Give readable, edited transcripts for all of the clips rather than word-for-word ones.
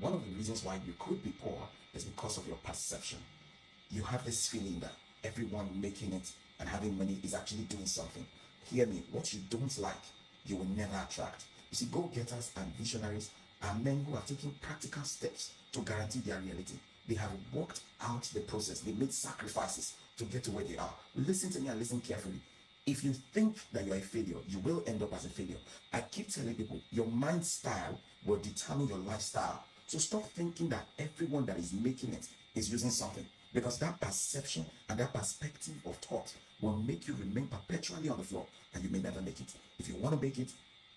One of the reasons why you could be poor is because of your perception. You have this feeling that everyone making it and having money is actually doing something. Hear me, what you don't like, you will never attract. You see, go-getters and visionaries are men who have taken practical steps to guarantee their reality. They have worked out the process. They made sacrifices to get to where they are. Listen to me and listen carefully. If you think that you're a failure, you will end up as a failure. I keep telling people, your mind style will determine your lifestyle. So stop thinking that everyone that is making it is using something, because that perception and that perspective of thought will make you remain perpetually on the floor and you may never make it. If you want to make it,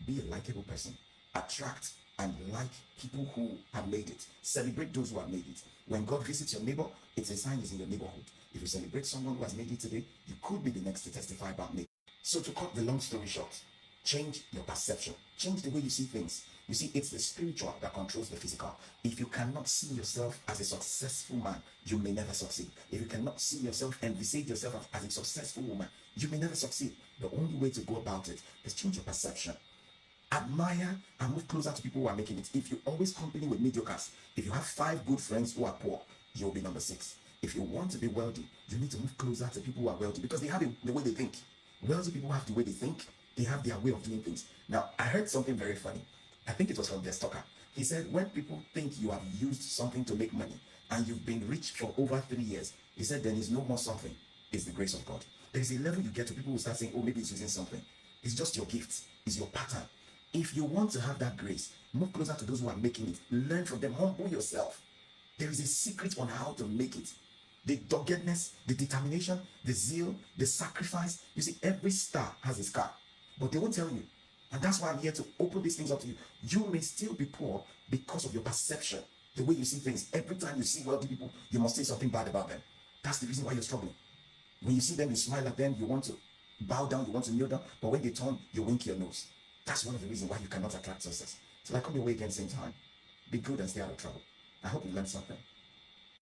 be a likable person. Attract and like people who have made it. Celebrate those who have made it. When God visits your neighbor, it's a sign he's in your neighborhood. If you celebrate someone who has made it today, you could be the next to testify about me. So to cut the long story short, change your perception. Change the way you see things. You see, it's the spiritual that controls the physical. If you cannot see yourself as a successful man, you may never succeed. If you cannot see yourself and envisage yourself as a successful woman, you may never succeed. The only way to go about it is change your perception. Admire and move closer to people who are making it. If you always company with mediocres, if you have 5 good friends who are poor, you'll be number 6. If you want to be wealthy, you need to move closer to people who are wealthy, because they have the way they think. Wealthy people have the way they think. They have their way of doing things. Now, I heard something very funny. I think it was from Des Tucker. He said, when people think you have used something to make money and you've been rich for over 3 years, he said, then is no more something. It's the grace of God. There's a level you get to, people who start saying, oh, maybe it's using something. It's just your gift. It's your pattern. If you want to have that grace, move closer to those who are making it. Learn from them. Humble yourself. There is a secret on how to make it. The doggedness, the determination, the zeal, the sacrifice. You see, every star has a scar, but they won't tell you. And that's why I'm here to open these things up to you. You may still be poor because of your perception, the way you see things. Every time you see wealthy people, you must say something bad about them. That's the reason why you're struggling. When you see them, you smile at them, you want to bow down, you want to kneel down, but when they turn, you wink your nose. That's one of the reasons why you cannot attract success. So I come your way again same time. Be good and stay out of trouble. I hope you learned something.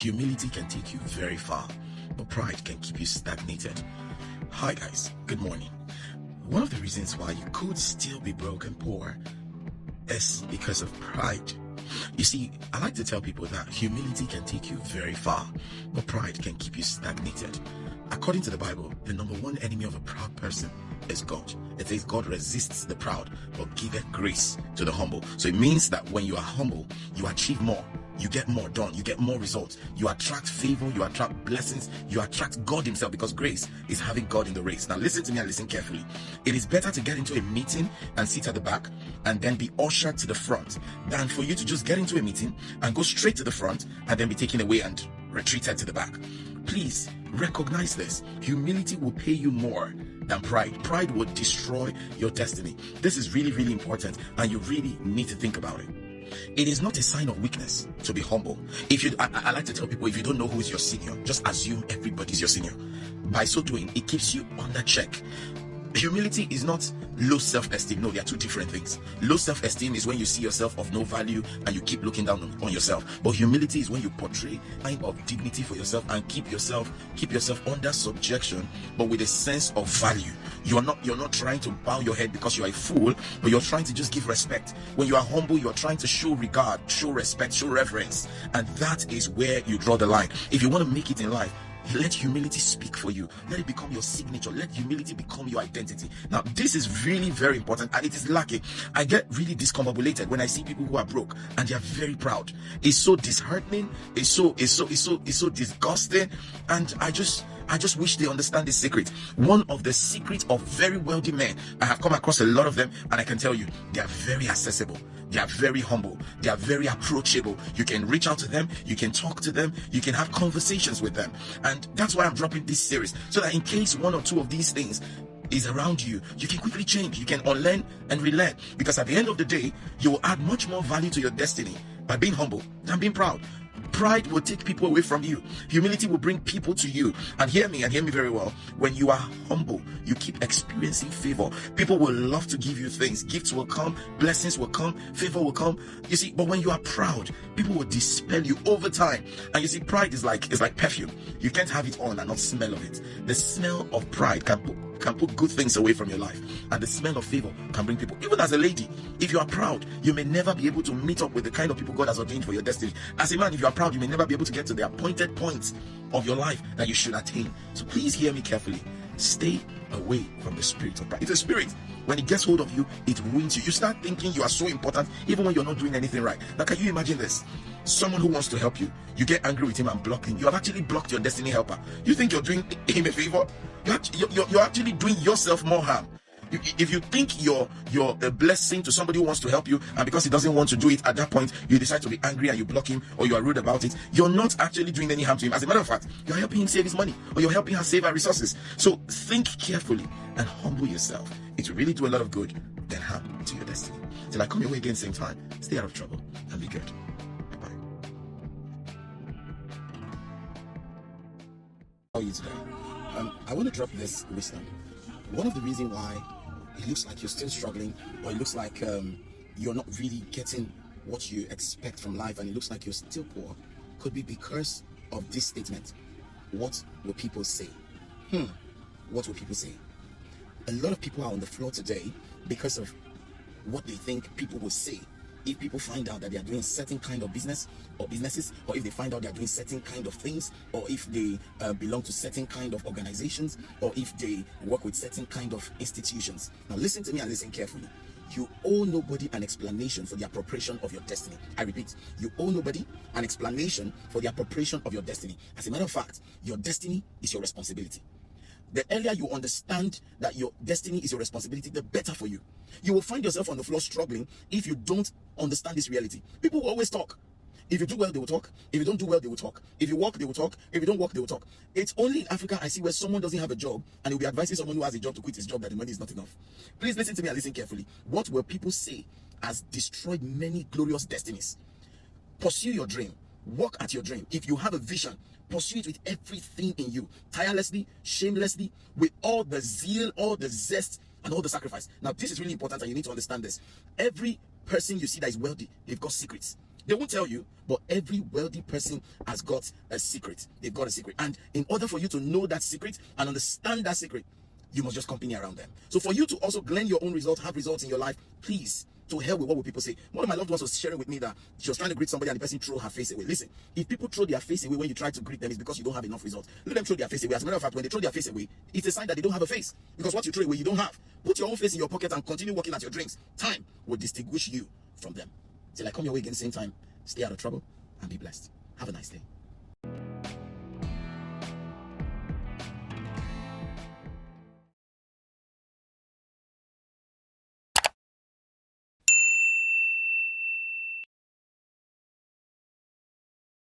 Humility can take you very far, but pride can keep you stagnated. Hi guys, good morning. One of the reasons why you could still be broke and poor is because of pride. You see, I like to tell people that humility can take you very far, but pride can keep you stagnated. According to the Bible, the number one enemy of a proud person is God. It says God resists the proud, but giveth grace to the humble. So it means that when you are humble, you achieve more. You get more done. You get more results. You attract favor. You attract blessings. You attract God himself, because grace is having God in the race. Now listen to me and listen carefully. It is better to get into a meeting and sit at the back and then be ushered to the front than for you to just get into a meeting and go straight to the front and then be taken away and retreated to the back. Please recognize this. Humility will pay you more than pride. Pride will destroy your destiny. This is really, really important, and you really need to think about it. It is not a sign of weakness to be humble. I like to tell people, if you don't know who is your senior, just assume everybody's your senior. By so doing, it keeps you under check. Humility is not low self-esteem. No, they are two different things. Low self-esteem is when you see yourself of no value and you keep looking down on yourself. But humility is when you portray a kind of dignity for yourself and keep yourself under subjection, but with a sense of value. You're not trying to bow your head because you are a fool, but you're trying to just give respect. When you are humble, you are trying to show regard, show respect, show reverence. And that is where you draw the line. If you want to make it in life, let humility speak for you. Let it become your signature. Let humility become your identity. Now, this is really very important, and it is lacking. I get really discombobulated when I see people who are broke and they are very proud. It's so disheartening. It's so disgusting. And I just wish they understand this secret. One of the secrets of very wealthy men, I have come across a lot of them, and I can tell you, they are very accessible. They are very humble. They are very approachable. You can reach out to them. You can talk to them. You can have conversations with them. And that's why I'm dropping this series, so that in case one or two of these things is around you, you can quickly change. You can unlearn and relearn, because at the end of the day, you will add much more value to your destiny by being humble than being proud. Pride will take people away from you. Humility will bring people to you. And hear me very well. When you are humble, you keep experiencing favor. People will love to give you things. Gifts will come, blessings will come, favor will come. You see, but when you are proud, people will dispel you over time. And you see, pride is like perfume. You can't have it on and not smell of it. The smell of pride can can put good things away from your life, and the smell of favor can bring people. Even as a lady, if you are proud, you may never be able to meet up with the kind of people God has ordained for your destiny. As a man, if you are proud, you may never be able to get to the appointed points of your life that you should attain. So please hear me carefully. Stay away from the spirit of pride. It's a spirit. When it gets hold of you, it ruins you. You start thinking you are so important even when you're not doing anything right. Now, can you imagine this? Someone who wants to help you, you get angry with him and block him. You have actually blocked your destiny helper. You think you're doing him a favor? You're actually doing yourself more harm. If you think you're a blessing to somebody who wants to help you, and because he doesn't want to do it at that point, you decide to be angry and you block him, or you are rude about it, you're not actually doing any harm to him. As a matter of fact, you're helping him save his money, or you're helping her save her resources. So think carefully and humble yourself. It will really do a lot of good than harm to your destiny. Till I come your way again same time, stay out of trouble and be good. Bye-bye. How are you today? I want to drop this wisdom. One of the reasons why it looks like you're still struggling, or it looks like you're not really getting what you expect from life, and it looks like you're still poor, could be because of this statement. What will people say? What will people say? A lot of people are on the floor today because of what they think people will say if people find out that they are doing certain kind of business or businesses, or if they find out they are doing certain kind of things, or if they belong to certain kind of organizations, or if they work with certain kind of institutions. Now listen to me and listen carefully. You owe nobody an explanation for the appropriation of your destiny. I repeat, you owe nobody an explanation for the appropriation of your destiny. As a matter of fact, your destiny is your responsibility. The earlier you understand that your destiny is your responsibility, the better for you. You will find yourself on the floor struggling if you don't understand this reality. People will always talk. If you do well, they will talk. If you don't do well, they will talk. If you work, they will talk. If you don't work, they will talk. It's only in Africa I see where someone doesn't have a job and you'll be advising someone who has a job to quit his job that the money is not enough. Please listen to me and listen carefully. What will people say has destroyed many glorious destinies. Pursue your dream. Work at your dream. If you have a vision, pursue it with everything in you, tirelessly, shamelessly, with all the zeal, all the zest, and all the sacrifice. Now, this is really important, and you need to understand this. Every person you see that is wealthy, they've got secrets. They won't tell you, but every wealthy person has got a secret. They've got a secret. And in order for you to know that secret and understand that secret, you must just company around them. So for you to also glean your own results, have results in your life, please, to hell with what will people say. One of my loved ones was sharing with me that she was trying to greet somebody and the person threw her face away. Listen, if people throw their face away when you try to greet them, it's because you don't have enough results. Let them throw their face away. As a matter of fact, when they throw their face away, it's a sign that they don't have a face. Because what you throw away, you don't have. Put your own face in your pocket and continue working at your dreams. Time will distinguish you from them. Till I come your way again same time, stay out of trouble and be blessed. Have a nice day.